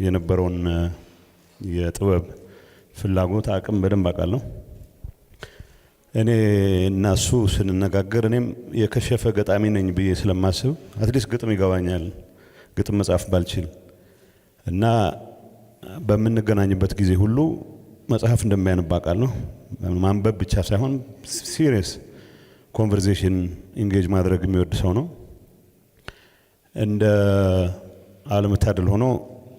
የነበረውን የጥበብ ፍላጎት አቅም በደንብ አውቃለሁ። እኔ እና እሱ ስንነጋገር እኔም የከሸፈ ገጣሚ ነኝ ብዬ ስለማስብ አትሊስት ግጥም ይገባኛል፣ ግጥም መጻፍ ባልችል እና በምንገናኝበት ጊዜ ሁሉ መጽሐፍ እንደሚያነብ አውቃለሁ። ማንበብ ብቻ ሳይሆን ሲሪየስ ኮንቨርሴሽን ኢንጌጅ ማድረግ የሚወድ ሰው ነው። እንደ አለመታደል ሆኖ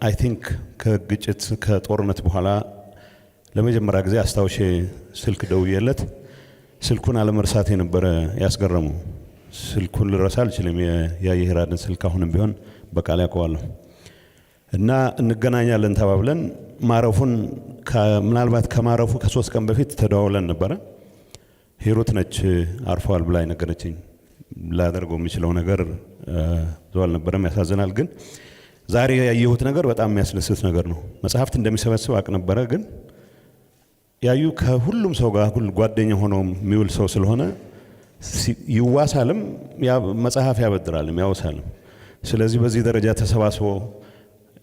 አይ ቲንክ ከግጭት ከጦርነት በኋላ ለመጀመሪያ ጊዜ አስታውሼ ስልክ ደውዬለት ስልኩን አለመርሳት የነበረ ያስገረመው። ስልኩን ልረሳ አልችልም። የአየህራድን ስልክ አሁንም ቢሆን በቃል ያውቀዋለሁ እና እንገናኛለን ተባብለን ማረፉን ምናልባት ከማረፉ ከ3 ቀን በፊት ተደዋውለን ነበረ። ሂሩት ነች አርፏል ብላ ነገረችኝ። ላደርገው የሚችለው ነገር ብዙ አልነበረም፣ ያሳዝናል። ግን ዛሬ ያየሁት ነገር በጣም የሚያስደስት ነገር ነው። መጽሐፍት እንደሚሰበስብ አቅ ነበረ፣ ግን ያዩ ከሁሉም ሰው ጋር ጓደኛ ሆኖ የሚውል ሰው ስለሆነ ይዋሳልም፣ መጽሐፍ ያበድራልም ያወሳልም። ስለዚህ በዚህ ደረጃ ተሰባስቦ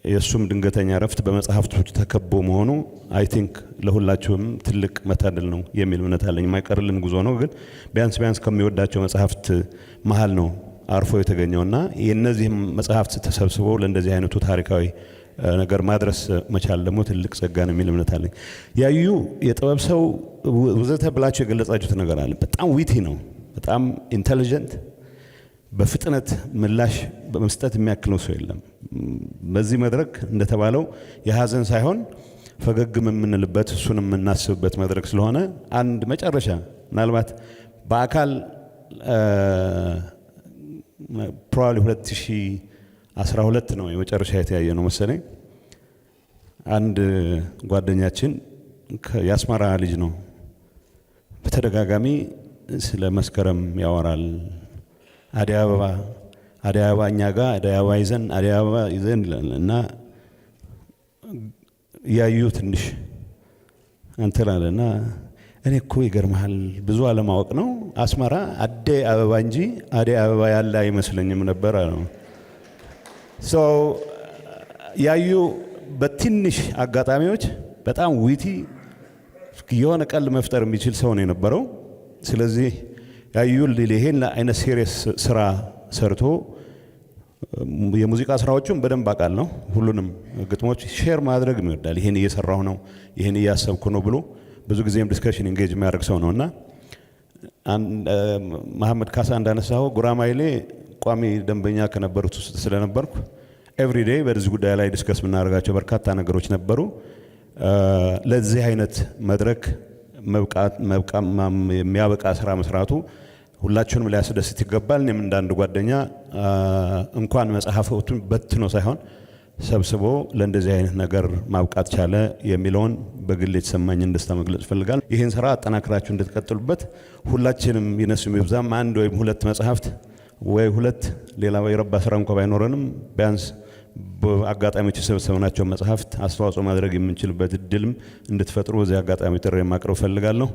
የእሱም ድንገተኛ ረፍት በመጽሐፍቶች ተከቦ መሆኑ አይ ቲንክ ለሁላችሁም ትልቅ መታደል ነው የሚል እምነት አለኝ። የማይቀርልን ጉዞ ነው፣ ግን ቢያንስ ከሚወዳቸው መጽሐፍት መሃል ነው አርፎ የተገኘውና የእነዚህም መጽሐፍት ተሰብስበው ለእንደዚህ አይነቱ ታሪካዊ ነገር ማድረስ መቻል ደግሞ ትልቅ ጸጋ ነው የሚል እምነት አለኝ። ያዩ የጥበብ ሰው ወዘተ ብላችሁ የገለጻችሁት ነገር አለ። በጣም ዊቲ ነው፣ በጣም ኢንተሊጀንት፣ በፍጥነት ምላሽ በመስጠት የሚያክለው ሰው የለም። በዚህ መድረክ እንደተባለው የሀዘን ሳይሆን ፈገግም የምንልበት እሱንም የምናስብበት መድረክ ስለሆነ አንድ መጨረሻ ምናልባት በአካል ፕሮባብሊ 2012 ነው የመጨረሻ የተያየ ነው መሰለኝ። አንድ ጓደኛችን የአስመራ ልጅ ነው፣ በተደጋጋሚ ስለ መስከረም ያወራል። አደይ አበባ እኛ ጋር አደይ አበባ ይዘን እና ያዩ ትንሽ አንተላለና እኔ እኮ ይገርምሃል ብዙ አለማወቅ ነው፣ አስመራ አደይ አበባ እንጂ አደይ አበባ ያለ አይመስለኝም ነበር ነው። ያዩ በትንሽ አጋጣሚዎች በጣም ዊቲ የሆነ ቀልድ መፍጠር የሚችል ሰው ነው የነበረው። ስለዚህ ያዩ ይሄን አይነት ሲሪየስ ስራ ሰርቶ የሙዚቃ ስራዎቹን በደንብ አውቃለሁ። ሁሉንም ግጥሞች ሼር ማድረግ ይወዳል። ይሄን እየሰራሁ ነው፣ ይሄን እያሰብኩ ነው ብሎ ብዙ ጊዜም ዲስከሽን ኢንጌጅ የሚያደርግ ሰው ነውና መሐመድ ካሳ እንዳነሳው ጉራማይሌ ቋሚ ደንበኛ ከነበሩት ውስጥ ስለነበርኩ ኤቭሪዴይ በዚህ ጉዳይ ላይ ዲስከስ የምናደርጋቸው በርካታ ነገሮች ነበሩ። ለዚህ አይነት መድረክ የሚያበቃ ስራ መስራቱ ሁላችሁንም ሊያስደስት ይገባል። እኔም እንዳንድ ጓደኛ እንኳን መጽሐፎቱን በትኖ ሳይሆን ሰብስቦ ለእንደዚህ አይነት ነገር ማብቃት ቻለ የሚለውን በግል የተሰማኝን ደስታ መግለጽ እፈልጋለሁ። ይህን ስራ አጠናክራችሁ እንድትቀጥሉበት ሁላችንም ይነሱም ይብዛም 1 ወይም 2 መጽሐፍት ወይ 2 ሌላ የረባ ስራ እንኳን ባይኖረንም ቢያንስ በአጋጣሚዎች የሰበሰብናቸው መጽሐፍት አስተዋጽኦ ማድረግ የምንችልበት እድልም እንድትፈጥሩ በዚህ አጋጣሚ ጥሪ ማቅረብ እፈልጋለሁ።